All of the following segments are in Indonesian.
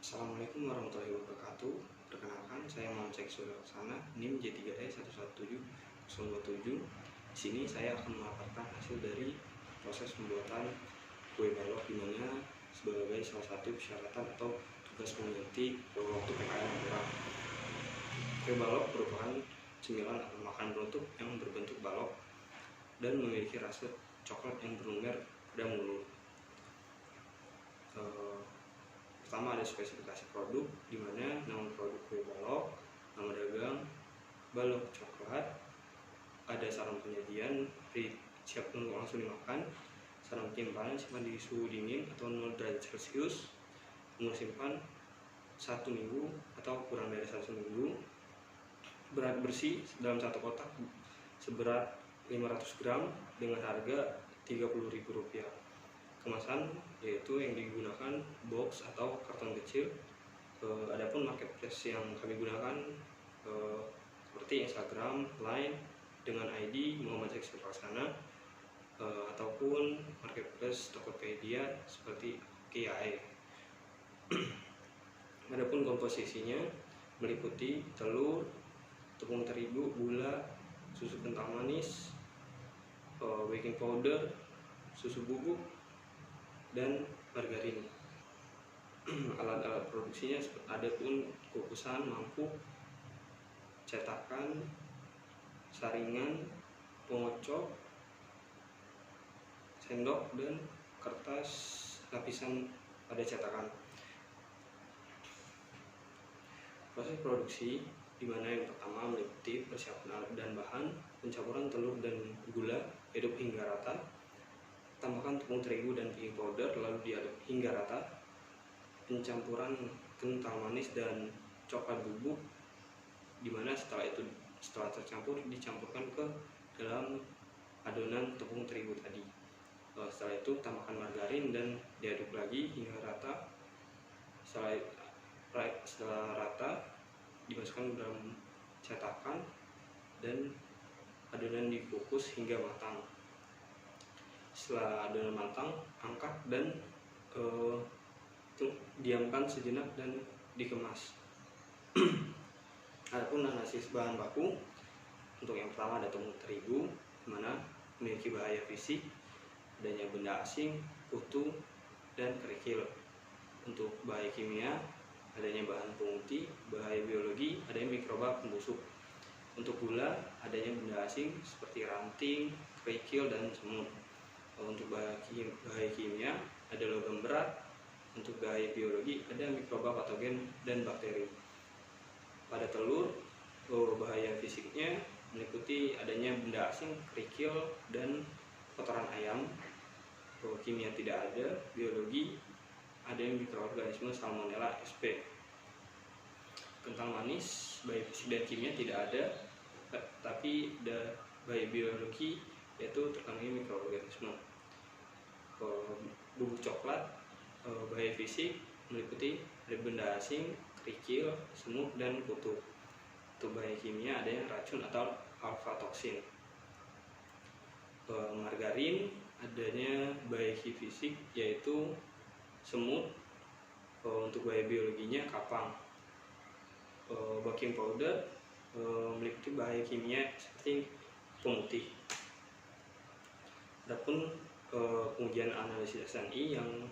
Assalamualaikum warahmatullahi wabarakatuh. Perkenalkan, saya Muhammad Syekh Surya Laksana, NIM J3E 117027. Di sini saya akan melaporkan hasil dari proses pembuatan kue balok, di mana sebagai salah satu persyaratan atau tugas mengganti waktu PKL kurang. Kue balok merupakan cemilan atau makanan penutup yang berbentuk balok dan memiliki rasa coklat yang berlumer pada mulut. Pertama ada spesifikasi produk, di mana nama produk kue balok, nama dagang balok coklat, ada saran penyajian siap untuk langsung dimakan, saran penyimpanan simpan di suhu dingin atau 0 derajat Celcius, umur simpan 1 minggu atau kurang dari 1 minggu, berat bersih dalam satu kotak seberat 500 gram dengan harga Rp30.000. Kemasan yaitu yang digunakan box atau karton kecil. Adapun marketplace yang kami gunakan seperti Instagram, Line dengan ID Muhammad Syekh Surya Laksana, ataupun marketplace Tokopedia seperti Kiae. Adapun komposisinya meliputi telur, tepung terigu, gula, susu kental manis, baking powder, susu bubuk, dan margarin. Alat-alat produksinya ada pun kukusan, mangkuk, cetakan, saringan, pengocok, sendok, dan kertas lapisan pada cetakan. Proses produksi, di mana yang pertama meliputi persiapan alat dan bahan, pencampuran telur dan gula, aduk hingga rata, tambahkan tepung terigu dan baking powder, lalu diaduk hingga rata, pencampuran kental manis dan coklat bubuk, dimana setelah tercampur dicampurkan ke dalam adonan tepung terigu tadi. Setelah itu tambahkan margarin dan diaduk lagi hingga rata. Setelah rata dimasukkan ke dalam cetakan dan adonan dikukus hingga matang. Setelah adonan matang, angkat dan diamkan sejenak dan dikemas. Adapun analisis bahan baku, untuk yang pertama ada tepung terigu, di mana memiliki bahaya fisik, adanya benda asing, kutu, dan kerikil. Untuk bahaya kimia, adanya bahan pemutih, bahaya biologi, adanya mikroba pembusuk. Untuk gula, adanya benda asing seperti ranting, kerikil, dan semut. Untuk bahaya kimia ada logam berat. Untuk bahaya biologi ada mikroba patogen dan bakteri. Pada telur, bahaya fisiknya meliputi adanya benda asing, kerikil, dan kotoran ayam. Kimia tidak ada, biologi ada mikroorganisme Salmonella sp. Kental manis, bahaya fisik dan kimia tidak ada, tapi ada bahaya biologi, yaitu terkandungnya mikroorganisme. Bubuk coklat, bahaya fisik meliputi ada benda asing, kerikil, semut, dan kutu. Untuk bahaya kimia adanya racun atau alfa toksin. Margarin adanya bahaya fisik yaitu semut. Untuk bahaya biologinya kapang. Baking powder meliputi bahaya kimia seperti pemutih. Adapun pengujian analisis SNI yang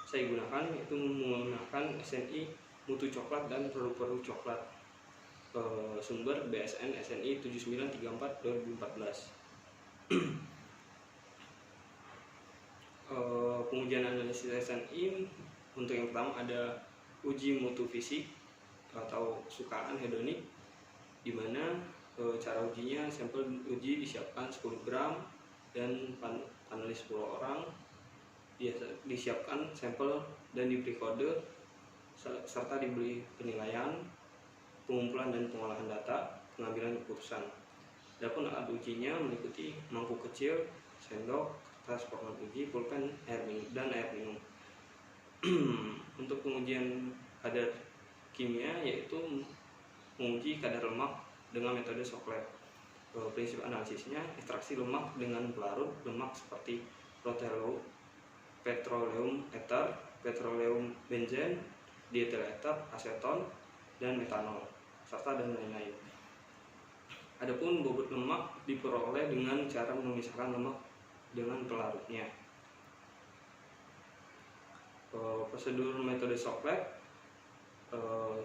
saya gunakan itu menggunakan SNI mutu coklat dan produk-produk coklat, sumber BSN SNI 7934/2014. Pengujian analisis SNI untuk yang pertama ada uji mutu fisik atau sukaan hedonik, di mana cara ujinya sampel uji disiapkan 10 gram dan panelis 10 orang, disiapkan sampel dan diberi kode serta diberi penilaian, pengumpulan dan pengolahan data, pengambilan keputusan. Adapun alat ujinya meliputi mangkuk kecil, sendok, kertas format uji, pulpen, air minum. Untuk pengujian kadar kimia yaitu menguji kadar lemak dengan metode Soklet. Prinsip analisisnya ekstraksi lemak dengan pelarut lemak seperti petroleum ether, petroleum benzen, dietil ester, aseton, dan metanol, serta dan lain-lain. Adapun bobot lemak diperoleh dengan cara memisahkan lemak dengan pelarutnya. Prosedur metode shock lab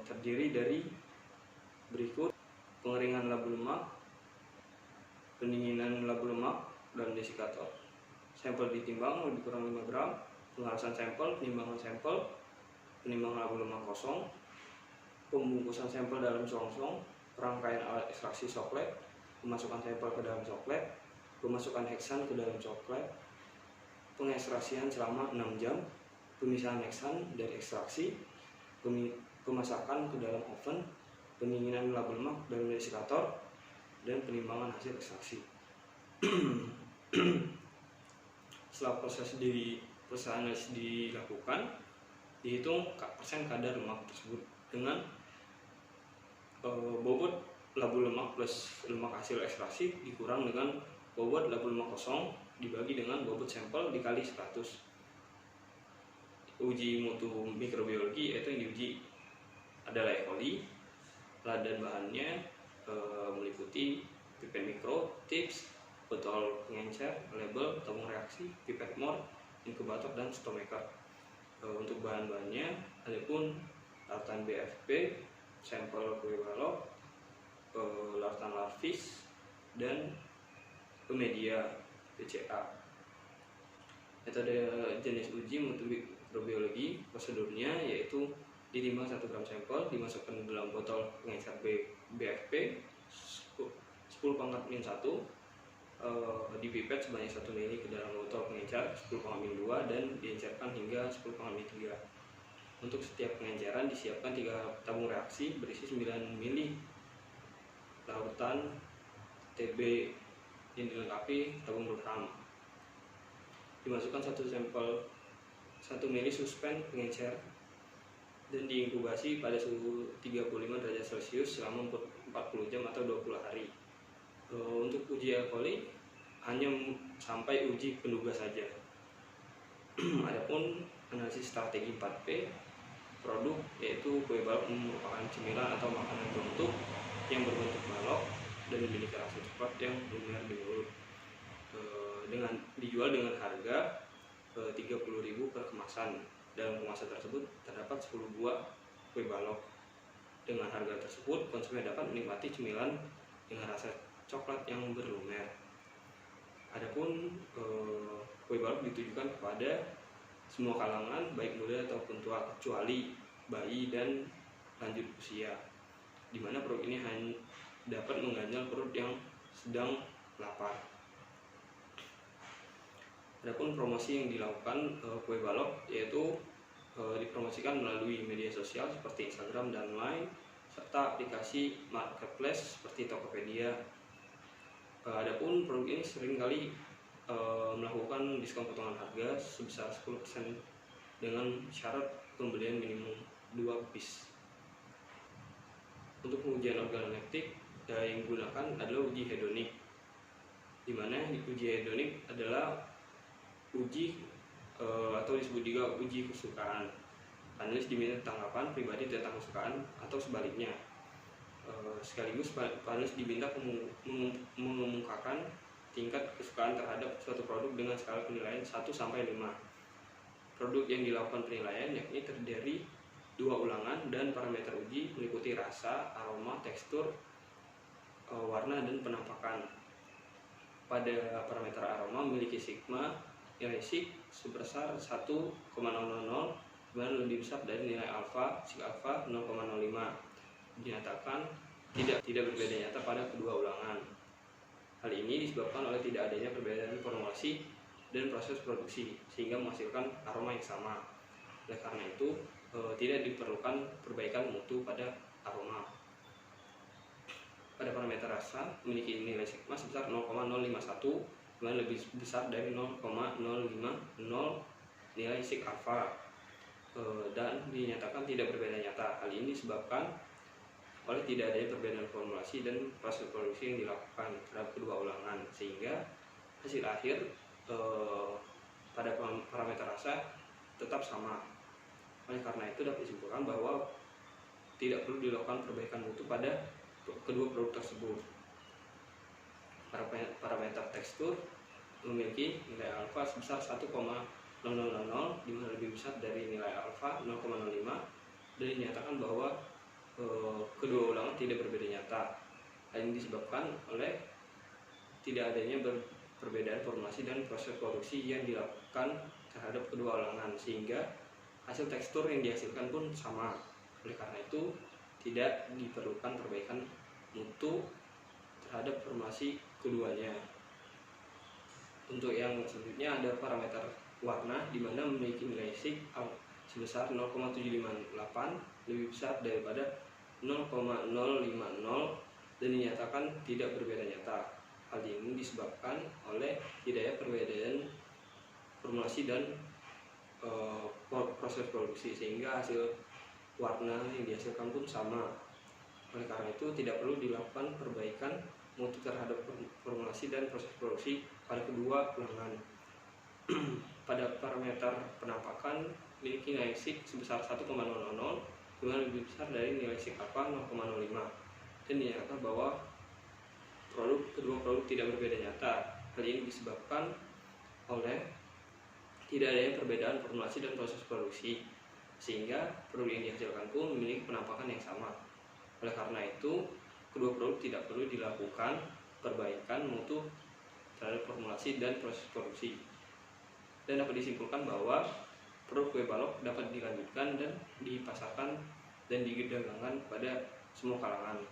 terdiri dari berikut: pengeringan labu lemak, pendinginan labu lemak dan desikator, sampel ditimbang lebih kurang 5 gram, pengelasan sampel, penimbangan sampel, penimbangan labu lemak kosong, pembungkusan sampel dalam selongsong, rangkaian alat ekstraksi shock lab, pemasukan sampel ke dalam shock lab, pemasukan heksan ke dalam shock lab, pengekstraksian selama 6 jam, pemisahan heksan dari ekstraksi, pemasakan ke dalam oven, pendinginan labu lemak dalam desikator, dan penimbangan hasil ekstraksi. Setelah proses analisis dilakukan, dihitung persen kadar lemak tersebut dengan bobot labu lemak plus lemak hasil ekstraksi dikurang dengan bobot labu lemak kosong dibagi dengan bobot sampel dikali 100. Uji mutu mikrobiologi yaitu yang diuji adalah E. coli. Dan bahannya meliputi pipet mikro, tips, botol pengencer, label, tabung reaksi, pipet mor, inkubator, dan stomaker. Untuk bahan-bahannya adapun larutan BFP, sampel kue balok, larutan larvis, dan media PCA. Metode jenis uji mutu mikrobiologi prosedurnya yaitu ditimbang 1 gram sampel, dimasukkan dalam botol pengencer BFP 10⁻⁻1, dipipet sebanyak 1 ml ke dalam botol pengencer 10⁻⁻2 dan diencerkan hingga 10⁻⁻3. Untuk setiap pengenceran disiapkan 3 tabung reaksi berisi 9 ml larutan TB yang dilengkapi tabung Durham. Dimasukkan 1 sampel 1 ml suspen pengencer dan diinkubasi pada suhu 35 derajat Celcius selama 40 jam atau 20 hari. Untuk uji E. coli hanya sampai uji penduga saja. Adapun analisis strategi 4P produk yaitu kue balok merupakan cemilan atau makanan bentuk yang berbentuk balok dan memiliki rasa coklat yang lumer di mulut. Dengan dijual dengan harga 30.000 per kemasan. Dalam kemasan tersebut terdapat 10 buah kue balok. Dengan harga tersebut konsumen dapat menikmati cemilan dengan rasa coklat yang berlumer. Adapun kue balok ditujukan kepada semua kalangan baik muda ataupun tua kecuali bayi dan lanjut usia, di mana produk ini hanya dapat mengganjal perut yang sedang lapar. Adapun promosi yang dilakukan kue balok yaitu dipromosikan melalui media sosial seperti Instagram dan Line, serta aplikasi marketplace seperti Tokopedia. Adapun produk ini seringkali melakukan diskon potongan harga sebesar 10% dengan syarat pembelian minimum 2 piece. Untuk pengujian organoleptik yang digunakan adalah uji hedonik, di mana uji hedonik adalah uji atau disebut juga uji kesukaan. Panelis diminta tanggapan pribadi tentang kesukaan atau sebaliknya. Sekaligus panelis diminta mengumumkakan tingkat kesukaan terhadap suatu produk dengan skala penilaian 1 sampai 5. Produk yang dilakukan penilaian yakni terdiri 2 ulangan dan parameter uji meliputi rasa, aroma, tekstur, warna, dan penampakan. Pada parameter aroma memiliki sigma nilai sig sebesar 1,000 dan lebih besar dari nilai alfa sig alfa 0,05. Dinyatakan tidak berbeda nyata pada kedua ulangan. Hal ini disebabkan oleh tidak adanya perbedaan formulasi dan proses produksi sehingga menghasilkan aroma yang sama. Oleh karena itu tidak diperlukan perbaikan mutu pada aroma. Pada parameter rasa memiliki nilai sigma sebesar 0,051 dan lebih besar dari 0,050 nilai sig alfa dan dinyatakan tidak berbeda nyata. Hal ini disebabkan oleh tidak adanya perbedaan formulasi dan proses produksi yang dilakukan terhadap kedua ulangan, sehingga hasil akhir pada parameter rasa tetap sama. Oleh karena itu dapat disimpulkan bahwa tidak perlu dilakukan perbaikan mutu pada kedua produk tersebut. Parameter tekstur memiliki nilai alfa sebesar 1,0000 di mana lebih besar dari nilai alfa 0,05, dan dinyatakan bahwa kedua ulangan tidak berbeda nyata. Hal ini disebabkan oleh tidak adanya perbedaan formulasi dan proses produksi yang dilakukan terhadap kedua ulangan, sehingga hasil tekstur yang dihasilkan pun sama. Oleh karena itu tidak diperlukan perbaikan mutu terhadap formulasi keduanya. Untuk yang selanjutnya ada parameter warna, di mana memiliki nilai sig sebesar 0,758 lebih besar daripada 0,050 dan dinyatakan tidak berbeda nyata. Hal ini disebabkan oleh tidak ada perbedaan formulasi dan proses produksi, sehingga hasil warna yang dihasilkan pun sama. Oleh karena itu tidak perlu dilakukan perbaikan mutu terhadap formulasi dan proses produksi pada kedua ulangan. Pada parameter penampakan memiliki nilai sig sebesar 1,00, di mana lebih besar dari nilai sig alfa 0,05, dan dinyatakan bahwa kedua produk tidak berbeda nyata. Hal ini disebabkan oleh tidak adanya perbedaan formulasi dan proses produksi, sehingga produk yang dihasilkan pun memiliki penampakan yang sama. Oleh karena itu kedua produk tidak perlu dilakukan perbaikan mutu terhadap formulasi dan proses produksi, dan dapat disimpulkan bahwa produk kue balok dapat dilanjutkan dan dipasarkan dan didagangkan pada semua kalangan.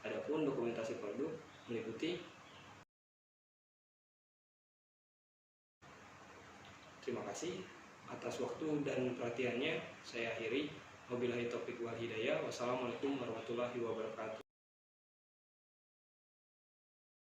Adapun dokumentasi produk meliputi. Terima kasih atas waktu dan perhatiannya. Saya akhiri. Wabillahi taufiq wal hidayah. Wassalamualaikum warahmatullahi wabarakatuh.